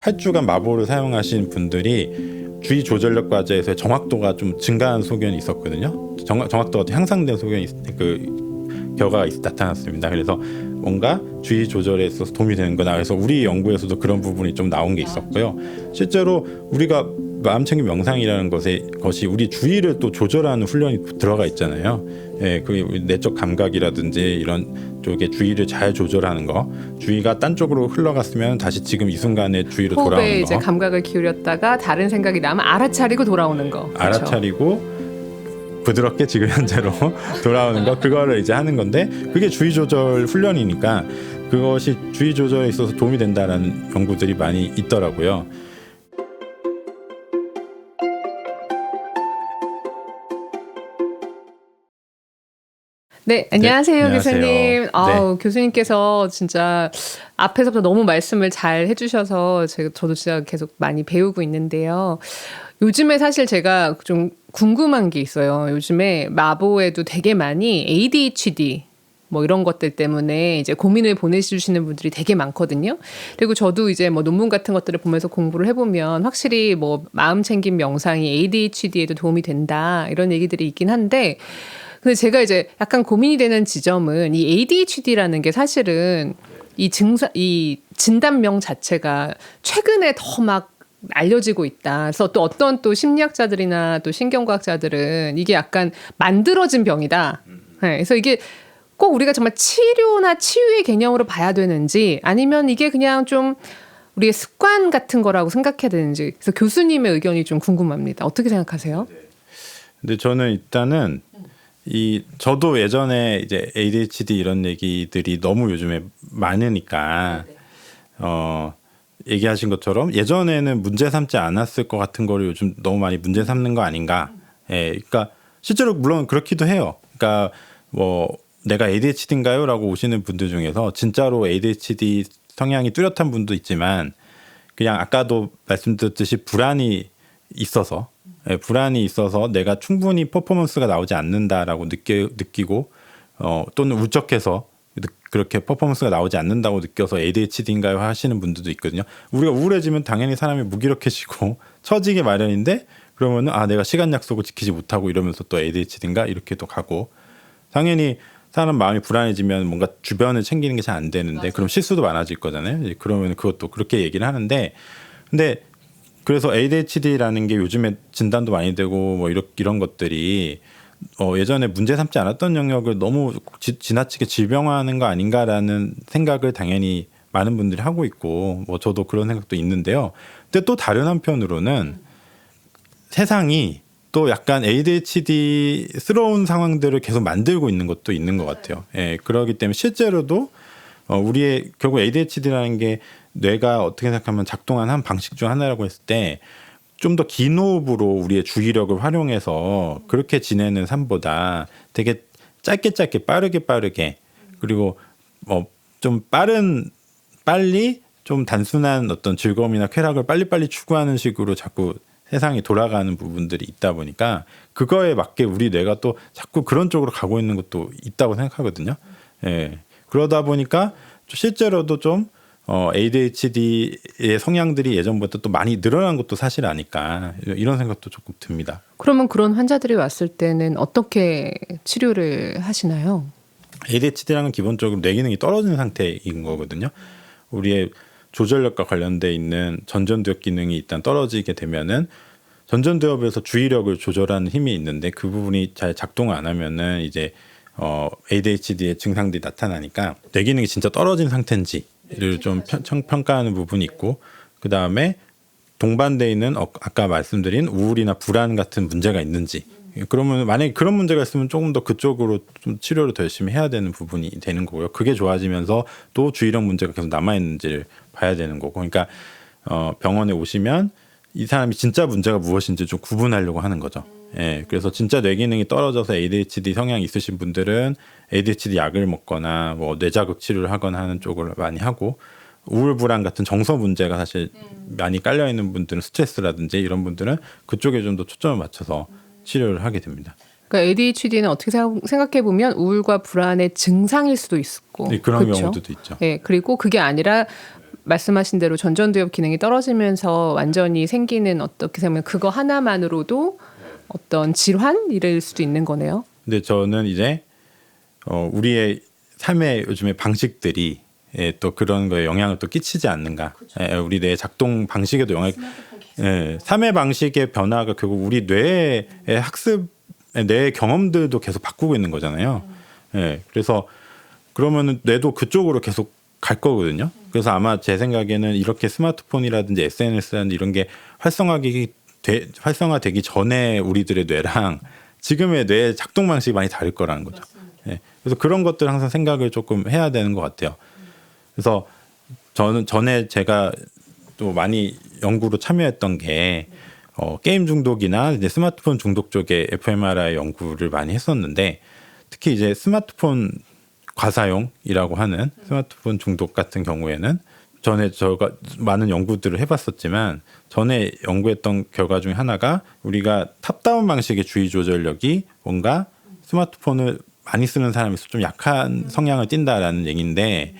8주간 마보를 사용하신 분들이 주의 조절력 과제에서 정확도가 좀 증가한 소견이 있었거든요. 정확도가 향상된 소견이 결과가 나타났습니다. 그래서 뭔가 주의 조절에 있어서 도움이 되는 거다. 그래서 우리 연구에서도 그런 부분이 좀 나온 게 있었고요. 실제로 우리가 마음챙김 명상이라는 것이 우리 주의를 또 조절하는 훈련이 들어가 있잖아요. 예, 그 내적 감각이라든지 이런 쪽에 주의를 잘 조절하는 거, 주의가 딴 쪽으로 흘러갔으면 다시 지금 이 순간에 주의로 돌아오는 거. 호흡에 이제 감각을 기울였다가 다른 생각이 나면 알아차리고 돌아오는 거. 그렇죠? 알아차리고 부드럽게 지금 현재로 돌아오는 거, 그거를 이제 하는 건데, 그게 주의 조절 훈련이니까 그것이 주의 조절에 있어서 도움이 된다라는 연구들이 많이 있더라고요. 네, 안녕하세요, 안녕하세요. 교수님. 교수님께서 진짜 앞에서부터 너무 말씀을 잘 해주셔서 저도 진짜 계속 많이 배우고 있는데요. 요즘에 사실 제가 좀 궁금한 게 있어요. 요즘에 마보에도 되게 많이 ADHD 뭐 이런 것들 때문에 이제 고민을 보내주시는 분들이 되게 많거든요. 그리고 저도 이제 뭐 논문 같은 것들을 보면서 공부를 해보면 확실히 뭐 마음챙김 명상이 ADHD에도 도움이 된다 이런 얘기들이 있긴 한데, 근데 제가 이제 약간 고민이 되는 지점은 이 ADHD라는 게 사실은 이 진단명 자체가 최근에 더 막 알려지고 있다. 그래서 또 어떤 또 심리학자들이나 또 신경과학자들은 이게 약간 만들어진 병이다. 네, 그래서 이게 꼭 우리가 정말 치료나 치유의 개념으로 봐야 되는지, 아니면 이게 그냥 좀 우리의 습관 같은 거라고 생각해야 되는지, 그래서 교수님의 의견이 좀 궁금합니다. 어떻게 생각하세요? 근데 저는 일단은 저도 예전에 이제 ADHD 이런 얘기들이 너무 요즘에 많으니까 얘기하신 것처럼 예전에는 문제 삼지 않았을 것 같은 거를 요즘 너무 많이 문제 삼는 거 아닌가. 예, 그러니까 실제로 물론 그렇기도 해요. 그러니까 뭐 내가 ADHD인가요? 라고 오시는 분들 중에서 진짜로 ADHD 성향이 뚜렷한 분도 있지만, 그냥 아까도 말씀드렸듯이 불안이 있어서 내가 충분히 퍼포먼스가 나오지 않는다라고 느끼고 또는 울적해서 그렇게 퍼포먼스가 나오지 않는다고 느껴서 ADHD인가요? 하시는 분들도 있거든요. 우리가 우울해지면 당연히 사람이 무기력해지고 처지기 마련인데, 그러면은 내가 시간 약속을 지키지 못하고 이러면서 또 ADHD인가? 이렇게 또 가고, 당연히 사람 마음이 불안해지면 뭔가 주변을 챙기는 게 잘 안 되는데, 맞아요. 그럼 실수도 많아질 거잖아요. 그러면 그것도 그렇게 얘기를 하는데, 근데 그래서 ADHD라는 게 요즘에 진단도 많이 되고 뭐 이런 것들이 예전에 문제 삼지 않았던 영역을 너무 지나치게 질병화하는 거 아닌가라는 생각을 당연히 많은 분들이 하고 있고, 뭐 저도 그런 생각도 있는데요. 근데 또 다른 한편으로는 세상이 또 약간 ADHD스러운 상황들을 계속 만들고 있는 것도 있는 것 같아요. 예, 그렇기 때문에 실제로도 우리의 결국 ADHD라는 게 뇌가 어떻게 생각하면 작동하는 한 방식 중 하나라고 했을 때, 좀 더 긴 호흡으로 우리의 주의력을 활용해서 그렇게 지내는 삶보다 되게 짧게 빠르게 그리고 좀 빨리 좀 단순한 어떤 즐거움이나 쾌락을 빨리빨리 추구하는 식으로 자꾸 세상이 돌아가는 부분들이 있다 보니까, 그거에 맞게 우리 뇌가 또 자꾸 그런 쪽으로 가고 있는 것도 있다고 생각하거든요. 예. 그러다 보니까 실제로도 좀 ADHD의 성향들이 예전보다 또 많이 늘어난 것도 사실 아닐까, 이런 생각도 조금 듭니다. 그러면 그런 환자들이 왔을 때는 어떻게 치료를 하시나요? ADHD랑은 기본적으로 뇌 기능이 떨어진 상태인 거거든요. 우리의 조절력과 관련돼 있는 전전두엽 기능이 일단 떨어지게 되면은, 전전두엽에서 주의력을 조절하는 힘이 있는데 그 부분이 잘 작동 안 하면은 이제 ADHD의 증상들이 나타나니까 뇌 기능이 진짜 떨어진 상태인지를 좀 평가하는 부분이 있고, 그 다음에 동반돼 있는 아까 말씀드린 우울이나 불안 같은 문제가 있는지, 그러면 만약에 그런 문제가 있으면 조금 더 그쪽으로 좀 치료를 더 열심히 해야 되는 부분이 되는 거고요. 그게 좋아지면서 또 주의력 문제가 계속 남아있는지를 봐야 되는 거고, 그러니까 병원에 오시면 이 사람이 진짜 문제가 무엇인지 좀 구분하려고 하는 거죠. 예, 그래서 진짜 뇌 기능이 떨어져서 ADHD 성향이 있으신 분들은 ADHD 약을 먹거나 뭐 뇌자극 치료를 하거나 하는 쪽을 많이 하고, 우울 불안 같은 정서 문제가 사실 많이 깔려 있는 분들은, 스트레스라든지 이런 분들은 그쪽에 좀 더 초점을 맞춰서 치료를 하게 됩니다. 그러니까 ADHD는 어떻게 생각해 보면 우울과 불안의 증상일 수도 있고, 네, 그런 그렇죠? 경우도 있죠. 네, 그리고 그게 아니라 말씀하신 대로 전전두엽 기능이 떨어지면서 완전히 생기는 어떻게 보면 그거 하나만으로도 어떤 질환일 수도 있는 거네요. 근데 저는 이제 우리의 삶의 요즘의 방식들이 또 그런 거에 영향을 또 끼치지 않는가. 우리 뇌의 작동 방식에도 삶의 방식의 변화가 결국 우리 뇌의 학습, 뇌의 경험들도 계속 바꾸고 있는 거잖아요. 그래서 그러면은 뇌도 그쪽으로 계속 갈 거거든요. 그래서 아마 제 생각에는 이렇게 스마트폰이라든지 SNS라든지 이런 게 활성화되기 전에 우리들의 뇌랑 지금의 뇌의 작동 방식이 많이 다를 거라는 거죠. 그래서 그런 것들 항상 생각을 조금 해야 되는 것 같아요. 그래서 저는 전에 제가 또 많이 연구로 참여했던 게 게임 중독이나 이제 스마트폰 중독 쪽에 fMRI 연구를 많이 했었는데 특히 이제 스마트폰 과사용이라고 하는 스마트폰 중독 같은 경우에는 전에 제가 많은 연구들을 해봤었지만 전에 연구했던 결과 중에 하나가 우리가 탑다운 방식의 주의 조절력이 뭔가 스마트폰을 많이 쓰는 사람에서 좀 약한 성향을 띈다라는 얘기인데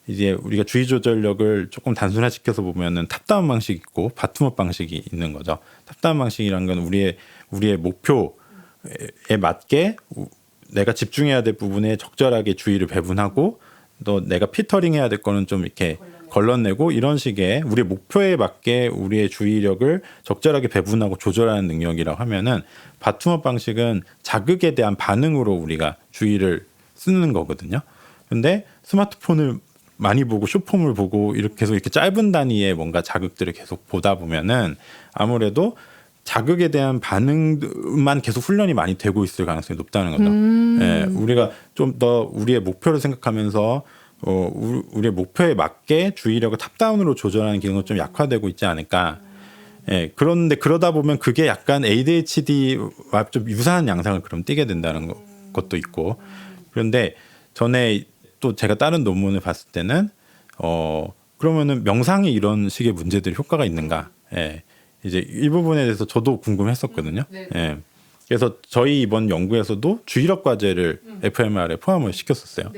이제 우리가 주의 조절력을 조금 단순화시켜서 보면은 탑다운 방식이 있고 바텀업 방식이 있는 거죠. 탑다운 방식이란 건 우리의 목표에 맞게 내가 집중해야 될 부분에 적절하게 주의를 배분하고 또 내가 피터링해야 될 거는 좀 이렇게 걸러내고 이런 식의 우리의 목표에 맞게 우리의 주의력을 적절하게 배분하고 조절하는 능력이라고 하면은 바텀업 방식은 자극에 대한 반응으로 우리가 주의를 쓰는 거거든요. 근데 스마트폰을 많이 보고 쇼폼을 보고 이렇게 계속 이렇게 짧은 단위의 뭔가 자극들을 계속 보다 보면은 아무래도 자극에 대한 반응만 계속 훈련이 많이 되고 있을 가능성이 높다는 거죠. 우리가 좀 더 우리의 목표를 생각하면서 우리의 목표에 맞게 주의력을 탑다운으로 조절하는 기능은 좀 약화되고 있지 않을까. 그런데 그러다 보면 그게 약간 ADHD와 좀 유사한 양상을 그럼 띠게 된다는 것도 있고. 그런데 전에 또 제가 다른 논문을 봤을 때는 그러면은 명상이 이런 식의 문제들이 효과가 있는가? 이제 이 부분에 대해서 저도 궁금했었거든요. 그래서 저희 이번 연구에서도 주의력 과제를 fMRI에 포함을 시켰었어요.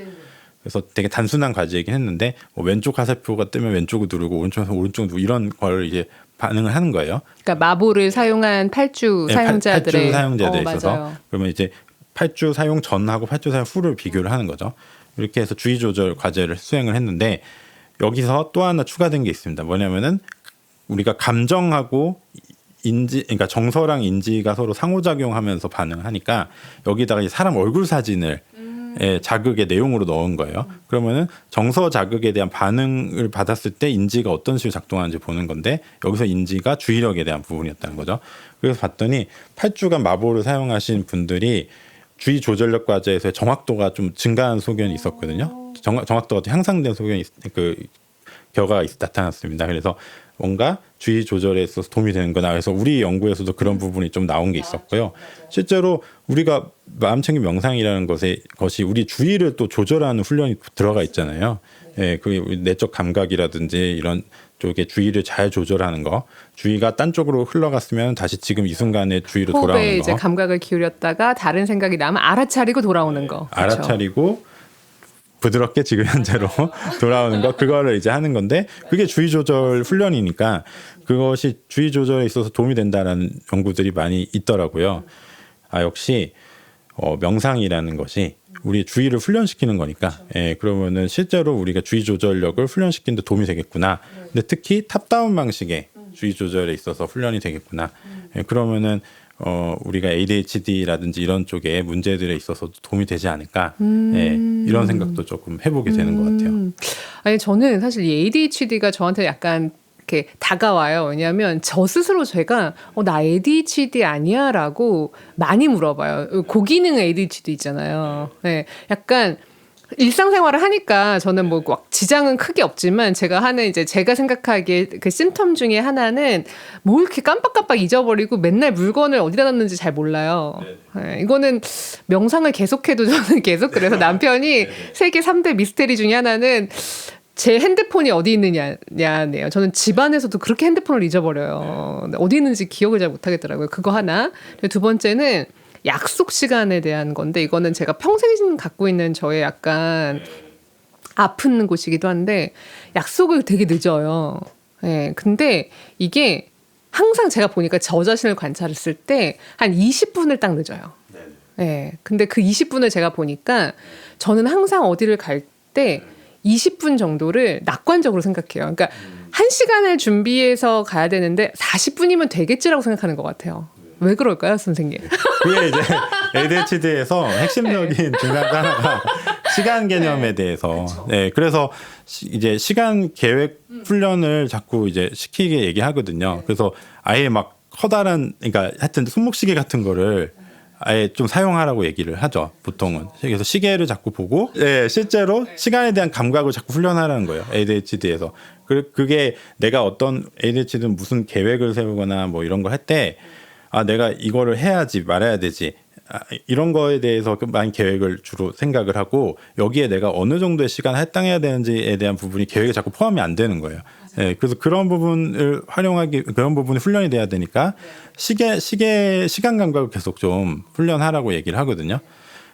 그래서 되게 단순한 과제이긴 했는데 뭐 왼쪽 화살표가 뜨면 왼쪽을 누르고 오른쪽에서 오른쪽 누르고 이런 걸 이제 반응을 하는 거예요. 그러니까 마보를 사용한 8주 사용자들의 8주 사용자들에 있어서 맞아요. 그러면 이제 8주 사용 전하고 8주 사용 후를 비교를 하는 거죠. 이렇게 해서 주의 조절 과제를 수행을 했는데 여기서 또 하나 추가된 게 있습니다. 뭐냐면은 우리가 감정하고 인지, 그러니까 정서랑 인지가 서로 상호작용하면서 반응을 하니까 여기다가 사람 얼굴 사진을 자극의 내용으로 넣은 거예요. 그러면은 정서 자극에 대한 반응을 받았을 때 인지가 어떤 식으로 작동하는지 보는 건데 여기서 인지가 주의력에 대한 부분이었다는 거죠. 그래서 봤더니 8주간 마보를 사용하신 분들이 주의 조절력 과제에서의 정확도가 좀 증가한 소견이 있었거든요. 정확도가 향상된 소견이 결과가 나타났습니다. 그래서 뭔가 주의 조절에 있어서 도움이 되는구나. 그래서 우리 연구에서도 그런 부분이 좀 나온 게 있었고요. 실제로 우리가 마음챙김 명상이라는 것이 우리 주의를 또 조절하는 훈련이 들어가 있잖아요. 그 내적 감각이라든지 이런 쪽에 주의를 잘 조절하는 거, 주의가 딴 쪽으로 흘러갔으면 다시 지금 이 순간에 주의로 돌아오는 거. 호흡에 이제 감각을 기울였다가 다른 생각이 나면 알아차리고 돌아오는 거. 그렇죠? 알아차리고 부드럽게 지금 현재로 돌아오는 거, 그거를 이제 하는 건데 그게 주의 조절 훈련이니까 그것이 주의 조절에 있어서 도움이 된다라는 연구들이 많이 있더라고요. 역시 명상이라는 것이 우리 주의를 훈련시키는 거니까 그러면은 실제로 우리가 주의 조절력을 훈련시키는 데 도움이 되겠구나. 근데 특히 탑다운 방식의 주의 조절에 있어서 훈련이 되겠구나. 그러면은 우리가 ADHD라든지 이런 쪽에 문제들에 있어서도 도움이 되지 않을까 이런 생각도 조금 해보게 되는 것 같아요. 아니 저는 사실 이 ADHD가 저한테 약간 이렇게 다가와요. 왜냐하면 저 스스로 제가 나 ADHD 아니야라고 많이 물어봐요. 고기능 ADHD 있잖아요. 네, 약간 일상생활을 하니까 저는 뭐 막 지장은 크게 없지만 제가 하는 이제 제가 생각하기에 그 심텀 중에 하나는 뭐 이렇게 깜빡깜빡 잊어버리고 맨날 물건을 어디다 놨는지 잘 몰라요. 네, 이거는 명상을 계속해도 저는 계속 그래서 남편이 세계 3대 미스테리 중에 하나는 제 핸드폰이 어디 있느냐네요. 저는 집안에서도 그렇게 핸드폰을 잊어버려요. 어디 있는지 기억을 잘 못하겠더라고요. 그거 하나. 두 번째는 약속 시간에 대한 건데 이거는 제가 평생 갖고 있는 저의 약간 아픈 곳이기도 한데 약속을 되게 늦어요. 예. 근데 이게 항상 제가 보니까 저 자신을 관찰했을 때 한 20분을 딱 늦어요. 예. 근데 그 20분을 제가 보니까 저는 항상 어디를 갈 때 20분 정도를 낙관적으로 생각해요. 그러니까 1시간을 준비해서 가야 되는데 40분이면 되겠지라고 생각하는 것 같아요. 왜 그럴까요, 선생님? 그게 이제 ADHD에서 핵심적인 중간 하나가 시간 개념에 대해서. 네, 그래서 이제 시간 계획 훈련을 자꾸 이제 시키게 얘기하거든요. 그래서 아예 막 커다란, 그러니까 하여튼 손목시계 같은 거를 아예 좀 사용하라고 얘기를 하죠, 보통은. 그래서 시계를 자꾸 보고, 네, 실제로 시간에 대한 감각을 자꾸 훈련하라는 거예요, ADHD에서. 그게 내가 어떤 ADHD는 무슨 계획을 세우거나 뭐 이런 걸 할 때, 아, 내가 이거를 해야지 말아야 되지. 이런 거에 대해서 많은 계획을 주로 생각을 하고 여기에 내가 어느 정도의 시간 할당해야 되는지에 대한 부분이 계획에 자꾸 포함이 안 되는 거예요. 네, 그래서 그런 부분을 그런 부분이 훈련이 돼야 되니까 시간 감각을 계속 좀 훈련하라고 얘기를 하거든요.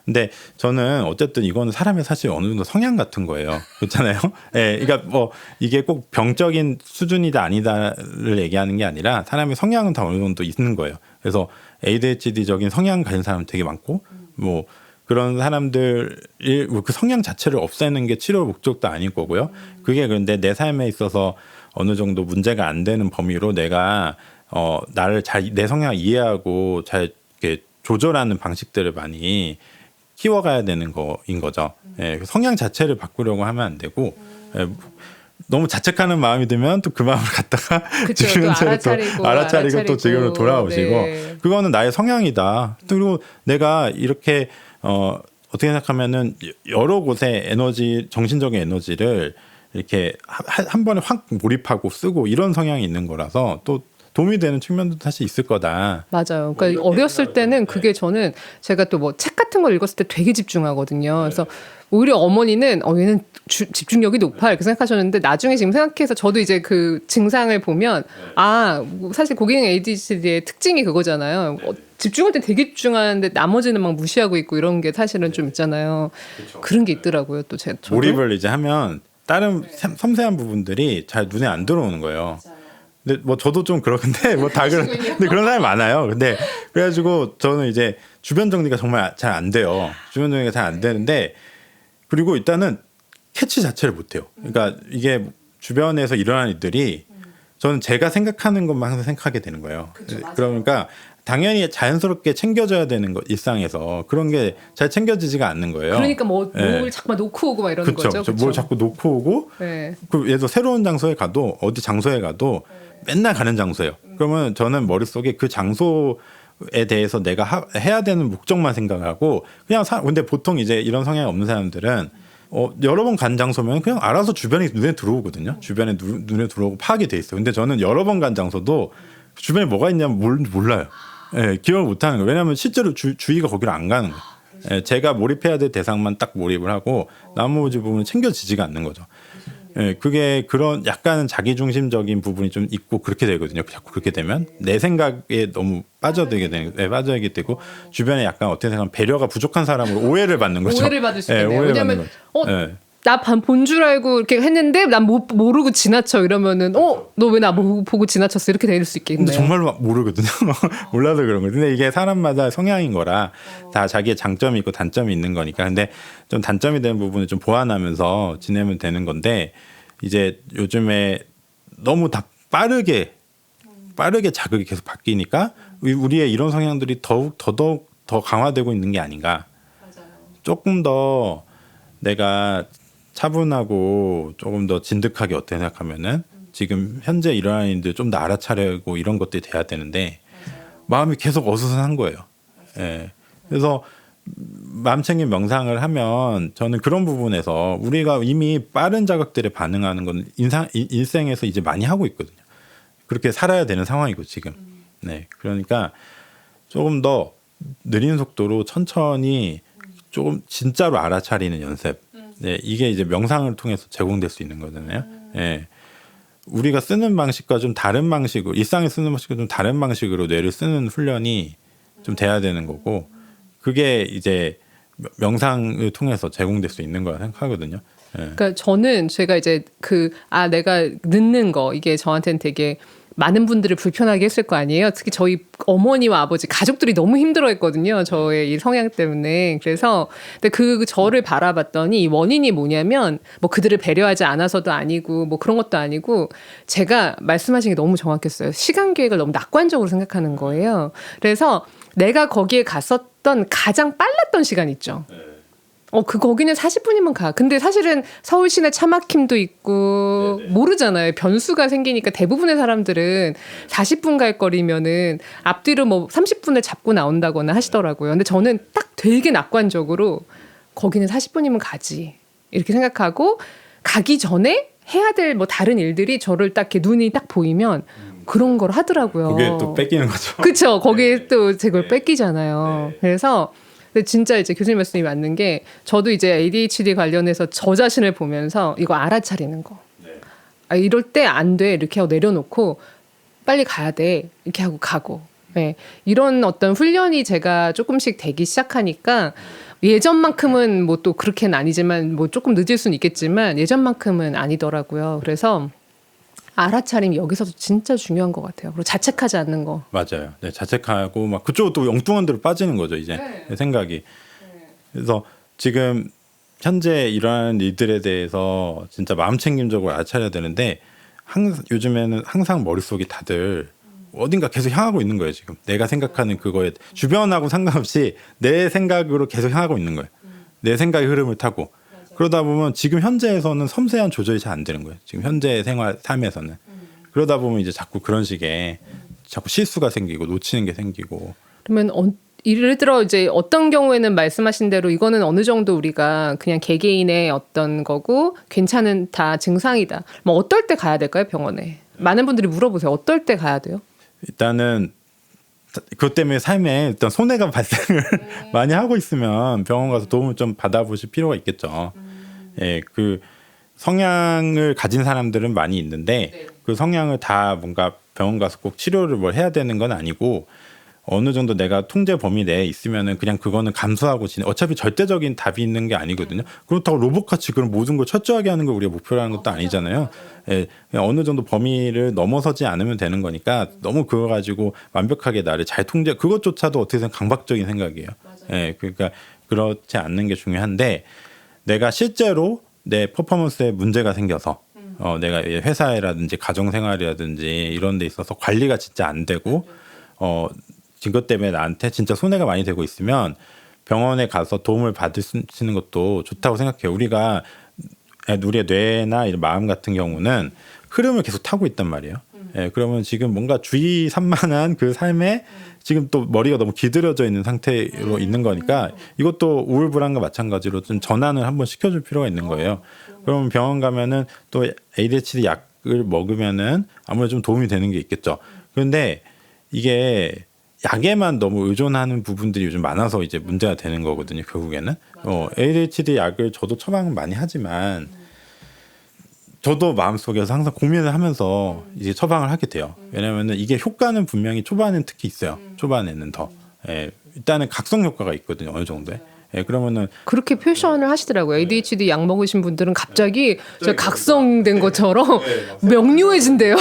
근데 저는 어쨌든 이거는 사람의 사실 어느 정도 성향 같은 거예요. 그렇잖아요. 예, 그러니까 뭐 이게 꼭 병적인 수준이다 아니다를 얘기하는 게 아니라 사람의 성향은 다 어느 정도 있는 거예요. 그래서 ADHD적인 성향 가진 사람 되게 많고 뭐 그런 사람들이 그 성향 자체를 없애는 게 치료 목적도 아닐 거고요. 그게 그런데 내 삶에 있어서 어느 정도 문제가 안 되는 범위로 내가 나를 잘 내 성향을 이해하고 잘 이렇게 조절하는 방식들을 많이 키워가야 되는 거인 거죠. 예, 성향 자체를 바꾸려고 하면 안 되고 예, 너무 자책하는 마음이 들면 또 그 마음을 갖다가 지금 알아차리고 또 지금으로 돌아오시고 네. 그거는 나의 성향이다. 그리고 내가 이렇게 어떻게 생각하면은 여러 곳에 정신적인 에너지를 이렇게 한 번에 확 몰입하고 쓰고 이런 성향이 있는 거라서 또 도움이 되는 측면도 사실 있을 거다. 맞아요. 그러니까 어렸을 때는 그게 저는 제가 또 뭐 책 같은 걸 읽었을 때 되게 집중하거든요. 그래서 오히려 어머니는 얘는 집중력이 높아 이렇게 생각하셨는데 나중에 지금 생각해서 저도 이제 그 증상을 보면 사실 고기능 ADHD의 특징이 그거잖아요. 집중할 때 되게 집중하는데 나머지는 막 무시하고 있고 이런 게 사실은 좀 있잖아요. 그쵸. 그런 게 있더라고요. 또 저도. 몰입을 이제 하면 다른 섬세한 부분들이 잘 눈에 안 들어오는 거예요. 맞아요. 근데 뭐 저도 좀 그러는데 뭐 다 근데 그런 사람이 많아요. 근데 그래가지고 저는 이제 주변 정리가 정말 잘 안 돼요. 주변 정리가 잘 안 되는데 그리고 일단은 캐치 자체를 못 해요. 그러니까 이게 주변에서 일어나는 일들이 저는 제가 생각하는 것만 항상 생각하게 되는 거예요. 그쵸, 그러니까 당연히 자연스럽게 챙겨져야 되는 거 일상에서 그런 게 잘 챙겨지지가 않는 거예요. 그러니까 뭘 자꾸 놓고 오고 막 이러는 거죠. 그렇죠. 뭘 자꾸 놓고 오고 네. 그 예를 들어 새로운 장소에 가도 어디 장소에 가도 맨날 가는 장소예요. 그러면 저는 머릿속에 그 장소에 대해서 내가 해야 되는 목적만 생각하고 그냥 근데 보통 이제 이런 성향이 없는 사람들은 여러 번 간 장소면 그냥 알아서 주변이 눈에 들어오거든요. 주변에 눈에 들어오고 파악이 돼 있어요. 근데 저는 여러 번 간 장소도 주변에 뭐가 있냐면 몰라요. 예, 기억을 못 하는 거예요. 왜냐하면 실제로 주의가 거기를 안 가는 거예요. 예, 제가 몰입해야 될 대상만 딱 몰입을 하고 나머지 부분은 챙겨지지가 않는 거죠. 예, 그게 그런 약간 자기중심적인 부분이 좀 있고 그렇게 되거든요. 자꾸 그렇게 되면 내 생각에 너무 빠져들게 되고 주변에 약간 어떻게 생각하면 배려가 부족한 사람으로 오해를 받는 거죠. 오해를 받을 수 있겠네요. 왜냐하면 나 본 줄 알고 이렇게 했는데 난 모르고 지나쳐 이러면은 너 왜 나 보고 지나쳤어 이렇게 될 수 있겠네요. 근데 정말로 모르거든요. 몰라서 그런 거예요. 근데 이게 사람마다 성향인 거라 다 자기의 장점이 있고 단점이 있는 거니까. 근데 좀 단점이 되는 부분을 좀 보완하면서 지내면 되는 건데 이제 요즘에 너무 다 빠르게 자극이 계속 바뀌니까 우리의 이런 성향들이 더욱 더 강화되고 있는 게 아닌가. 맞아요. 조금 더 내가 차분하고 조금 더 진득하게 어떻게 생각하면은 지금 현재 일어나는 일들 좀 더 알아차리고 이런 것들이 돼야 되는데 마음이 계속 어수선한 거예요. 예. 그래서 마음 챙김 명상을 하면 저는 그런 부분에서 우리가 이미 빠른 자극들에 반응하는 건 일생에서 이제 많이 하고 있거든요. 그렇게 살아야 되는 상황이고 지금. 네. 그러니까 조금 더 느린 속도로 천천히 조금 진짜로 알아차리는 연습. 네, 이게 이제 명상을 통해서 제공될 수 있는 거잖아요. 예. 우리가 쓰는 방식과 좀 다른 방식으로 일상에 쓰는 방식과 좀 다른 방식으로 뇌를 쓰는 훈련이 좀 돼야 되는 거고 그게 이제 명상을 통해서 제공될 수 있는 거라 생각하거든요. 그러니까 저는 제가 이제 내가 늦는 거 이게 저한테는 되게 많은 분들을 불편하게 했을 거 아니에요. 특히 저희 어머니와 아버지 가족들이 너무 힘들어했거든요. 저의 이 성향 때문에. 그래서 근데 저를 바라봤더니 이 원인이 뭐냐면 뭐 그들을 배려하지 않아서도 아니고 뭐 그런 것도 아니고 제가 말씀하신 게 너무 정확했어요. 시간 계획을 너무 낙관적으로 생각하는 거예요. 그래서 내가 거기에 갔었던 가장 빨랐던 시간 있죠. 거기는 40분이면 가. 근데 사실은 서울 시내 차 막힘도 있고 네네. 모르잖아요. 변수가 생기니까 대부분의 사람들은 40분 갈 거리면은 앞뒤로 뭐 30분을 잡고 나온다거나 하시더라고요. 근데 저는 딱 되게 낙관적으로 거기는 40분이면 가지. 이렇게 생각하고 가기 전에 해야 될 뭐 다른 일들이 저를 딱 이렇게 눈이 딱 보이면 그런 걸 하더라고요. 거기에 또 뺏기는 거죠. 그렇죠. 거기에 또 제걸 뺏기잖아요. 그래서 근데 진짜 이제 교수님 말씀이 맞는 게 저도 이제 ADHD 관련해서 저 자신을 보면서 이거 알아차리는 거. 이럴 때 안 돼. 이렇게 하고 내려놓고 빨리 가야 돼. 이렇게 하고 가고. 네. 이런 어떤 훈련이 제가 조금씩 되기 시작하니까 예전만큼은 뭐 또 그렇게는 아니지만 뭐 조금 늦을 수는 있겠지만 예전만큼은 아니더라고요. 그래서 알아차림 여기서도 진짜 중요한 것 같아요. 그리고 자책하지 않는 거. 맞아요. 네, 자책하고 막 그쪽으로 또 엉뚱한 데로 빠지는 거죠. 이제 내 생각이. 그래서 지금 현재 일어나는 일들에 대해서 진짜 마음 챙김적으로 알아차려야 되는데 요즘에는 항상 머릿속이 다들 어딘가 계속 향하고 있는 거예요. 지금 내가 생각하는 그거에 주변하고 상관없이 내 생각으로 계속 향하고 있는 거예요. 내 생각의 흐름을 타고. 그러다 보면 지금 현재에서는 섬세한 조절이 잘 안 되는 거예요. 지금 현재 삶에서는. 그러다 보면 이제 자꾸 그런 식의 자꾸 실수가 생기고 놓치는 게 생기고. 그러면 예를 들어 이제 어떤 경우에는 말씀하신 대로 이거는 어느 정도 우리가 그냥 개개인의 어떤 거고 괜찮다 증상이다. 뭐 어떨 때 가야 될까요, 병원에? 많은 분들이 물어보세요. 어떨 때 가야 돼요? 일단은 그것 때문에 삶에 일단 손해가 발생을 많이 하고 있으면 병원 가서 도움을 좀 받아보실 필요가 있겠죠. 예, 그 성향을 가진 사람들은 많이 있는데 그 성향을 다 뭔가 병원 가서 꼭 치료를 뭘 해야 되는 건 아니고 어느 정도 내가 통제 범위 내에 있으면은 그냥 그거는 감수하고 어차피 절대적인 답이 있는 게 아니거든요. 그렇다고 로봇같이 그런 모든 걸 철저하게 하는 걸 우리가 목표로 하는 것도 아니잖아요. 예, 그냥 어느 정도 범위를 넘어서지 않으면 되는 거니까 너무 그거 가지고 완벽하게 나를 잘 그것조차도 어떻게든 강박적인 생각이에요. 예, 그러니까 그렇지 않는 게 중요한데 내가 실제로 내 퍼포먼스에 문제가 생겨서 내가 회사라든지 가정생활이라든지 이런 데 있어서 관리가 진짜 안 되고 이것 때문에 나한테 진짜 손해가 많이 되고 있으면 병원에 가서 도움을 받으시는 것도 좋다고 생각해요. 우리의 뇌나 이런 마음 같은 경우는 흐름을 계속 타고 있단 말이에요. 예, 그러면 지금 뭔가 주의 산만한 그 삶에 지금 또 머리가 너무 기들여져 있는 상태로 있는 거니까 이것도 우울불안과 마찬가지로 좀 전환을 한번 시켜줄 필요가 있는 거예요. 그러면 병원 가면은 또 ADHD 약을 먹으면은 아무래도 좀 도움이 되는 게 있겠죠. 그런데 이게 약에만 너무 의존하는 부분들이 요즘 많아서 이제 문제가 되는 거거든요. 결국에는 ADHD 약을 저도 처방은 많이 하지만 저도 마음속에서 항상 고민을 하면서 이제 처방을 하게 돼요. 왜냐하면 이게 효과는 분명히 초반에는 특히 있어요. 초반에는 더 일단은 각성 효과가 있거든요. 어느 정도에. 그러면은 그렇게 표현을 하시더라고요. ADHD 약 먹으신 분들은 갑자기 저 각성된 것처럼 명료해진대요.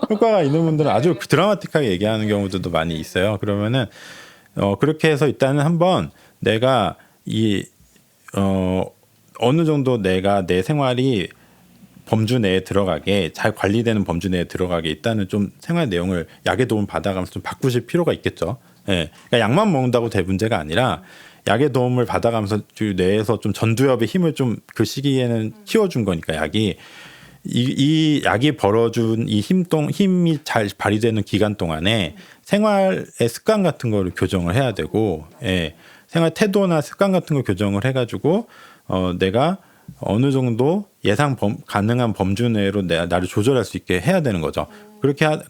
효과가 있는 분들은 아주 드라마틱하게 얘기하는 경우들도 많이 있어요. 그러면은 그렇게 해서 일단은 한번 내가 어느 정도 내가 내 생활이 범주 내에 들어가게 잘 관리되는 범주 내에 들어가게 일단은 좀 생활 내용을 약의 도움 받아가면서 좀 바꾸실 필요가 있겠죠. 예, 그러니까 약만 먹는다고 될 문제가 아니라 약의 도움을 받아가면서 뇌에서 좀 전두엽의 힘을 좀 그 시기에는 키워준 거니까 약이 이 약이 벌어준 이 힘이 잘 발휘되는 기간 동안에 생활의 습관 같은 거를 교정을 해야 되고, 생활 태도나 습관 같은 걸 교정을 해가지고 내가 어느 정도 가능한 범주 내로 나를 조절할 수 있게 해야 되는 거죠.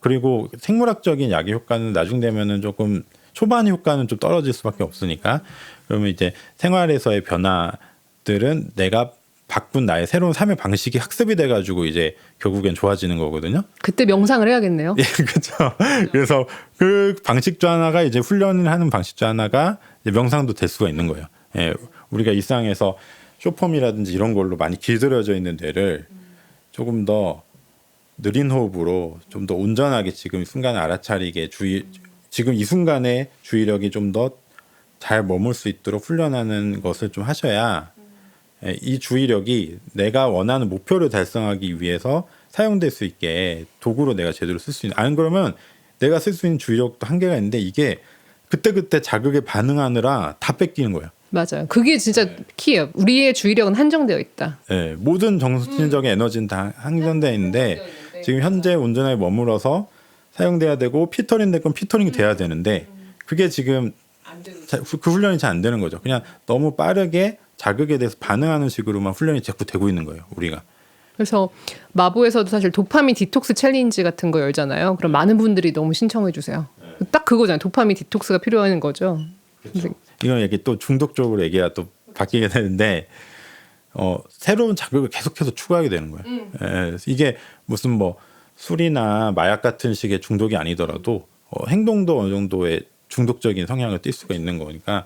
그리고 생물학적인 약의 효과는 나중 되면은 조금 초반 효과는 좀 떨어질 수밖에 없으니까 그러면 이제 생활에서의 변화들은 내가 바꾼 나의 새로운 삶의 방식이 학습이 돼가지고 이제 결국엔 좋아지는 거거든요. 그때 명상을 해야겠네요. 예, 그렇죠. 그래서 그 방식 중 하나가 이제 훈련을 하는 방식 중 하나가 이제 명상도 될 수가 있는 거예요. 예, 우리가 일상에서 쇼폼이라든지 이런 걸로 많이 길들여져 있는 뇌를 조금 더 느린 호흡으로 좀 더 온전하게 지금 이 순간을 알아차리게 지금 이 순간에 주의력이 좀 더 잘 머물 수 있도록 훈련하는 것을 좀 하셔야 이 주의력이 내가 원하는 목표를 달성하기 위해서 사용될 수 있게 도구로 내가 제대로 쓸 수 있는. 안 그러면 내가 쓸 수 있는 주의력도 한계가 있는데 이게 그때그때 자극에 반응하느라 다 뺏기는 거예요. 맞아요. 그게 진짜 키예요. 우리의 주의력은 한정되어 있다. 네, 모든 정신적인 에너지는 다 한정되어 있는데 지금 현재 온전하게 머물러서 사용돼야 되고 피터링 될 건 피터링이 돼야 되는데 그게 지금 그 훈련이 잘 안 되는 거죠. 그냥 너무 빠르게 자극에 대해서 반응하는 식으로만 훈련이 자꾸 되고 있는 거예요. 우리가. 그래서 마보에서도 사실 도파민 디톡스 챌린지 같은 거 열잖아요. 그럼 많은 분들이 너무 신청해 주세요. 딱 그거잖아요. 도파민 디톡스가 필요한 거죠. 그렇죠. 이건 얘기 또 중독적으로 얘기가 또 바뀌게 되는데 새로운 자극을 계속해서 추구하게 되는 거예요. 이게 무슨 뭐 술이나 마약 같은 식의 중독이 아니더라도 행동도 어느 정도의 중독적인 성향을 띌 수가 있는 거니까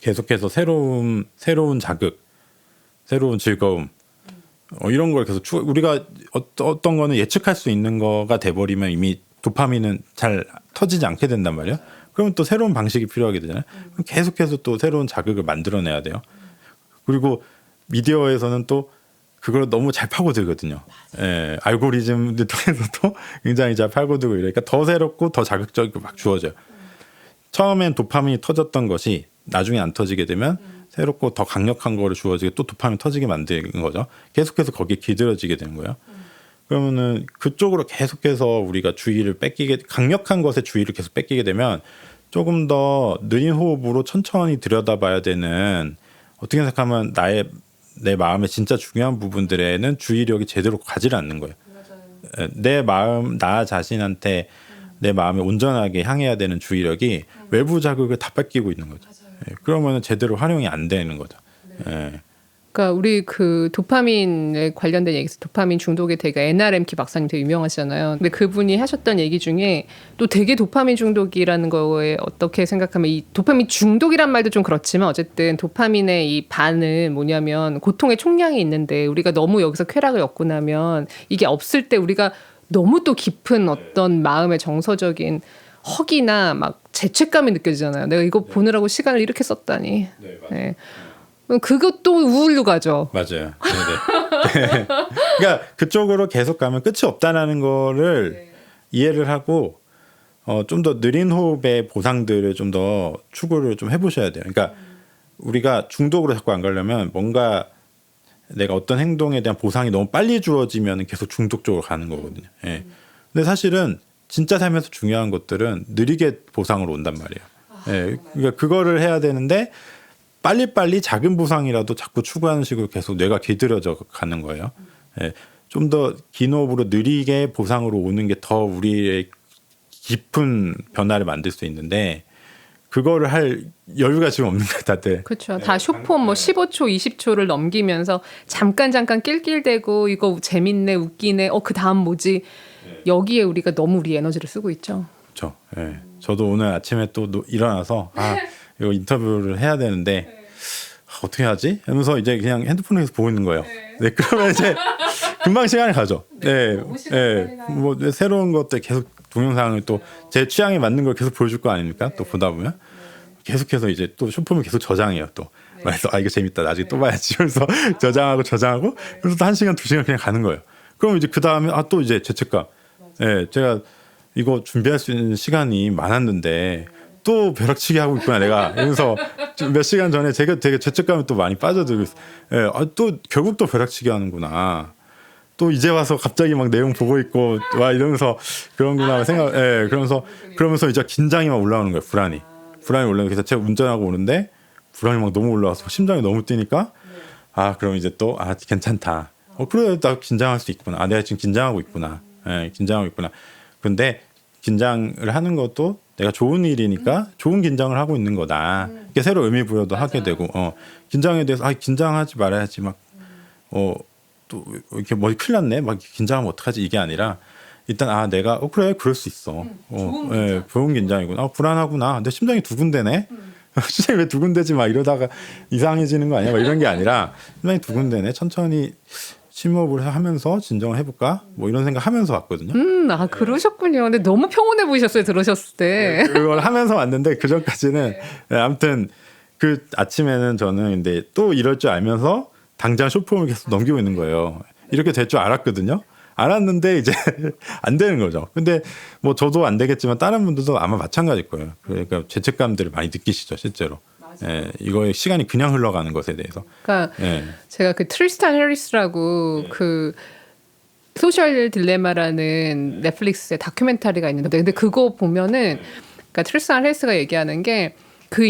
계속해서 새로운 자극, 새로운 즐거움 이런 걸 계속 우리가 어떤 거는 예측할 수 있는 거가 돼버리면 이미 도파민은 잘 터지지 않게 된단 말이에요. 그러면 또 새로운 방식이 필요하게 되잖아요. 그럼 계속해서 또 새로운 자극을 만들어내야 돼요. 그리고 미디어에서는 또 그걸 너무 잘 파고들거든요. 예, 알고리즘들 통해서도 굉장히 잘 파고들고 이러니까 더 새롭고 더 자극적이고 막 주어져요. 처음엔 도파민이 터졌던 것이 나중에 안 터지게 되면 새롭고 더 강력한 거를 주어지게 또 도파민 터지게 만드는 거죠. 계속해서 거기에 기들어지게 되는 거예요. 그러면은 그쪽으로 계속해서 우리가 주의를 강력한 것에 주의를 계속 뺏기게 되면 조금 더 느린 호흡으로 천천히 들여다봐야 되는 어떻게 생각하면 내 마음의 진짜 중요한 부분들에는 주의력이 제대로 가지를 않는 거예요. 맞아요. 내 마음, 나 자신한테 내 마음에 온전하게 향해야 되는 주의력이 외부 자극을 다 뺏기고 있는 거죠. 그러면 제대로 활용이 안 되는 거죠. 네. 그러니까 우리 그 도파민에 관련된 얘기에서 도파민 중독에 되게 NRMK 박사님 되게 유명하시잖아요. 근데 그분이 하셨던 얘기 중에 또 되게 도파민 중독이라는 거에 어떻게 생각하면 이 도파민 중독이란 말도 좀 그렇지만 어쨌든 도파민의 이 반은 뭐냐면 고통의 총량이 있는데 우리가 너무 여기서 쾌락을 얻고 나면 이게 없을 때 우리가 너무 또 깊은 어떤 마음의 정서적인 허기나 막 죄책감이 느껴지잖아요. 내가 이거 보느라고 시간을 이렇게 썼다니. 네, 맞아요. 네. 그것도 우울로 가죠. 맞아요. 네. 그러니까 그쪽으로 계속 가면 끝이 없다라는 거를 이해를 하고 좀 더 느린 호흡의 보상들을 좀 더 추구를 좀 해보셔야 돼요. 그러니까 우리가 중독으로 자꾸 안 가려면 뭔가 내가 어떤 행동에 대한 보상이 너무 빨리 주어지면 계속 중독적으로 가는 거거든요. 예. 근데 사실은 진짜 삶에서 중요한 것들은 느리게 보상으로 온단 말이에요. 예. 그러니까 그거를 해야 되는데 빨리빨리 작은 보상이라도 자꾸 추구하는 식으로 계속 뇌가 길들여져 가는 거예요. 예. 좀 더 긴 호흡으로 느리게 보상으로 오는 게 더 우리의 깊은 변화를 만들 수 있는데 그거를 할 여유가 지금 없는 거예요, 다들. 그렇죠. 다 쇼폼 뭐 15초, 20초를 넘기면서 잠깐 낄낄대고 이거 재밌네, 웃기네. 그 다음 뭐지? 여기에 우리가 너무 우리 에너지를 쓰고 있죠. 그렇죠. 예. 저도 오늘 아침에 또 일어나서 이거 인터뷰를 해야 되는데 어떻게 하지? 하면서 이제 그냥 핸드폰에서 보고 있는 거예요. 네, 그러면 이제 금방 시간이 가죠. 네, 뭐 새로운 것들 계속 동영상을 또 제 취향에 맞는 걸 계속 보여줄 거 아닙니까? 또 보다 보면 계속해서 이제 또 쇼폼을 계속 저장해요. 또 그래서 이거 재밌다. 나중에 또 봐야지. 그래서 저장하고 그래서 또 1시간 2시간 그냥 가는 거예요. 그럼 이제 그 다음에 또 이제 죄책감. 예, 제가 이거 준비할 수 있는 시간이 많았는데 또 벼락치기 하고 있구나 내가. 그래서 몇 시간 전에 제가 되게 죄책감이 또 많이 빠져들고 있어요. 예, 또 결국 또 벼락치기 하는구나. 또 이제 와서 갑자기 막 내용 보고 있고 와 이러면서 그런구나 생각. 예, 그러면서 이제 긴장이 막 올라오는 거예요. 불안이 올라오는. 그래서 제가 운전하고 오는데 불안이 막 너무 올라와서 심장이 너무 뛰니까 그럼 이제 또 괜찮다. 그래 나 긴장할 수 있구나. 내가 지금 긴장하고 있구나. 예, 긴장하고 있구나. 근데 긴장을 하는 것도 내가 좋은 일이니까 좋은 긴장을 하고 있는 거다. 이게 새로 의미 부여도 하게 되고 긴장에 대해서 긴장하지 말아야지 막 또 이렇게 머리 큰일 났네 막 긴장하면 어떡하지 이게 아니라 일단 내가 그래 그럴 수 있어. 좋은 긴장이구나. 불안하구나. 내 심장이 두근대네. 선생님 왜 두 군데지 막 이러다가 이상해지는 거 아니야? 막 이런 게 아니라 선생님 두 군데네. 천천히 심호흡을 하면서 진정을 해볼까? 뭐 이런 생각하면서 왔거든요. 아 그러셨군요. 근데 너무 평온해 보이셨어요 들으셨을 때. 그걸 하면서 왔는데 그 전까지는 아무튼 그 아침에는 저는 근데 또 이럴 줄 알면서 당장 쇼폼을 계속 넘기고 있는 거예요. 이렇게 될 줄 알았거든요. 알았는데 이제 안 되는 거죠. 근데 뭐 저도 안 되겠지만 다른 분들도 아마 마찬가지일 거예요. 그러니까 죄책감들을 많이 느끼시죠, 실제로. 예, 이거의 시간이 그냥 흘러가는 것에 대해서. 그러니까 예. 제가 그 트리스탄 해리스라고 그 소셜 딜레마라는 넷플릭스의 다큐멘터리가 있는데 근데 그거 보면은 그러니까 트리스탄 해리스가 얘기하는 게 그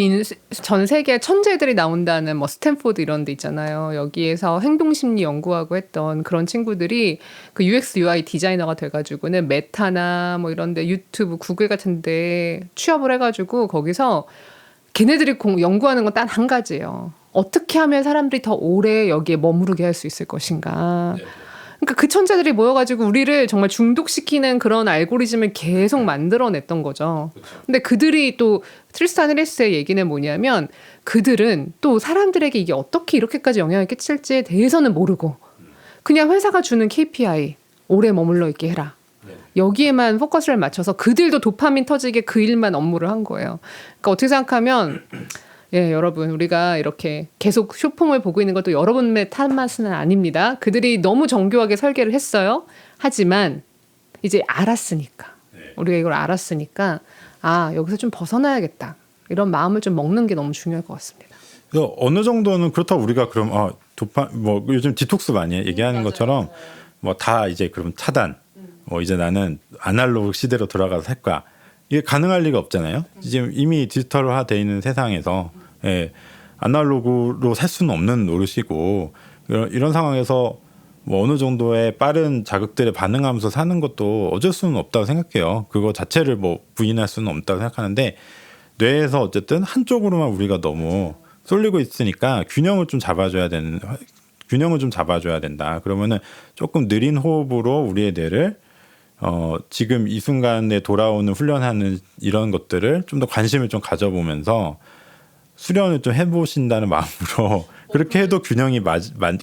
전 세계 천재들이 나온다는 뭐 스탠포드 이런 데 있잖아요. 여기에서 행동심리 연구하고 했던 그런 친구들이 그 UX UI 디자이너가 돼가지고는 메타나 뭐 이런 데 유튜브 구글 같은 데 취업을 해가지고 거기서 걔네들이 연구하는 건 단 한 가지예요. 어떻게 하면 사람들이 더 오래 여기에 머무르게 할 수 있을 것인가. 그러니까 그 천재들이 모여가지고 우리를 정말 중독시키는 그런 알고리즘을 계속 만들어냈던 거죠. 근데 그들이 또 트리스탄 해리스의 얘기는 뭐냐면 그들은 또 사람들에게 이게 어떻게 이렇게까지 영향을 끼칠지에 대해서는 모르고 그냥 회사가 주는 KPI 오래 머물러 있게 해라. 여기에만 포커스를 맞춰서 그들도 도파민 터지게 그 일만 업무를 한 거예요. 그러니까 어떻게 생각하면 예, 여러분 우리가 이렇게 계속 쇼폼을 보고 있는 것도 여러분의 탓은 아닙니다. 그들이 너무 정교하게 설계를 했어요. 하지만 이제 알았으니까 우리가 이걸 알았으니까 아 여기서 좀 벗어나야겠다. 이런 마음을 좀 먹는 게 너무 중요할 것 같습니다. 그래서 어느 정도는 그렇다고 우리가 그럼 뭐 요즘 디톡스 많이 얘기하는 것처럼 뭐 다 이제 그럼 차단. 뭐 이제 나는 아날로그 시대로 돌아가서 살 거야. 이게 가능할 리가 없잖아요. 지금 이미 디지털화돼 있는 세상에서 예, 아날로그로 살 수는 없는 노릇이고 이런 상황에서 뭐 어느 정도의 빠른 자극들에 반응하면서 사는 것도 어쩔 수는 없다고 생각해요. 그거 자체를 뭐 부인할 수는 없다고 생각하는데 뇌에서 어쨌든 한쪽으로만 우리가 너무 쏠리고 있으니까 균형을 좀 잡아줘야 된다. 그러면은 조금 느린 호흡으로 우리의 뇌를 지금 이 순간에 돌아오는 훈련하는 이런 것들을 좀 더 관심을 좀 가져보면서 수련을 좀 해보신다는 마음으로 그렇게 해도 균형이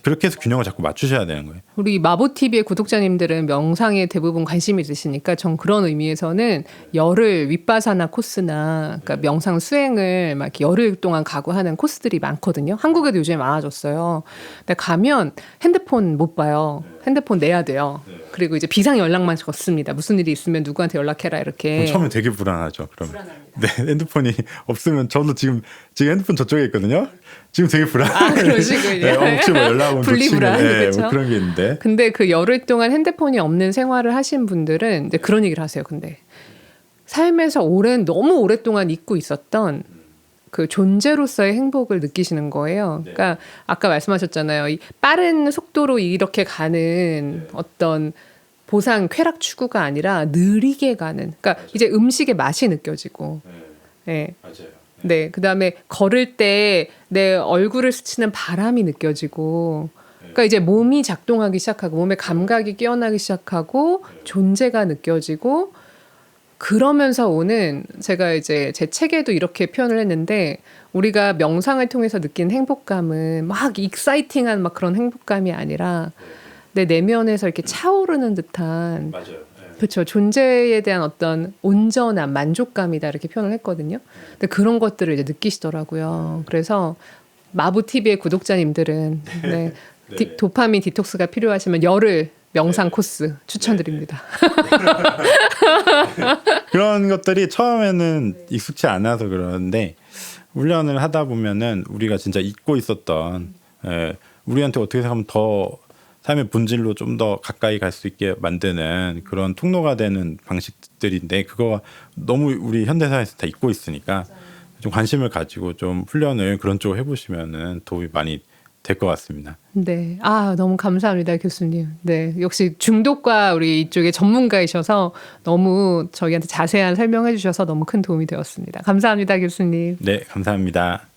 그렇게 해서 균형을 자꾸 맞추셔야 되는 거예요. 우리 마보TV의 구독자님들은 명상에 대부분 관심이 있으시니까 전 그런 의미에서는 열흘 윗바사나 코스나 그러니까 명상 수행을 막 이렇게 열흘 동안 가고 하는 코스들이 많거든요. 한국에도 요즘에 많아졌어요. 근데 가면 핸드폰 못 봐요. 핸드폰 내야 돼요. 그리고 이제 비상 연락만 줬습니다. 무슨 일이 있으면 누구한테 연락해라 이렇게. 처음에 되게 불안하죠. 그럼 네, 핸드폰이 없으면 저도 지금 핸드폰 저쪽에 있거든요. 지금 되게 불안해요. 그러시군요. 네, 혹시 뭐 연락 오면 분리불안. 네, 그렇죠? 뭐 그런 게 있는데. 근데 그 열흘 동안 핸드폰이 없는 생활을 하신 분들은 이제 그런 얘기를 하세요. 근데 삶에서 너무 오랫동안 잊고 있었던 그 존재로서의 행복을 느끼시는 거예요. 그러니까 아까 말씀하셨잖아요. 이 빠른 속도로 이렇게 가는 어떤 보상 쾌락 추구가 아니라 느리게 가는. 그러니까 이제 음식의 맛이 느껴지고. 네. 맞아요. 네. 그다음에 걸을 때 내 얼굴을 스치는 바람이 느껴지고. 그러니까 이제 몸이 작동하기 시작하고 몸의 감각이 깨어나기 시작하고 존재가 느껴지고 그러면서 오는 제가 이제 제 책에도 이렇게 표현을 했는데 우리가 명상을 통해서 느낀 행복감은 막 익사이팅한 막 그런 행복감이 아니라 내 내면에서 이렇게 차오르는 듯한 맞아요. 그렇죠. 존재에 대한 어떤 온전한 만족감이다 이렇게 표현을 했거든요. 근데 그런 것들을 이제 느끼시더라고요. 그래서 마보TV의 구독자님들은 네, 도파민 디톡스가 필요하시면 열흘 명상 코스 추천드립니다. 그런 것들이 처음에는 익숙치 않아서 그러는데 훈련을 하다 보면은 우리가 진짜 잊고 있었던 우리한테 어떻게 생각하면 더 삶의 본질로 좀 더 가까이 갈 수 있게 만드는 그런 통로가 되는 방식들인데 그거 너무 우리 현대사회에서 다 잊고 있으니까 좀 관심을 가지고 좀 훈련을 그런 쪽으로 해보시면은 도움이 많이 될 것 같습니다. 네. 아, 너무 감사합니다, 교수님. 네. 역시 중독과 우리 이쪽에 전문가이셔서 너무 저희한테 자세한 설명해 주셔서 너무 큰 도움이 되었습니다. 감사합니다, 교수님. 네, 감사합니다.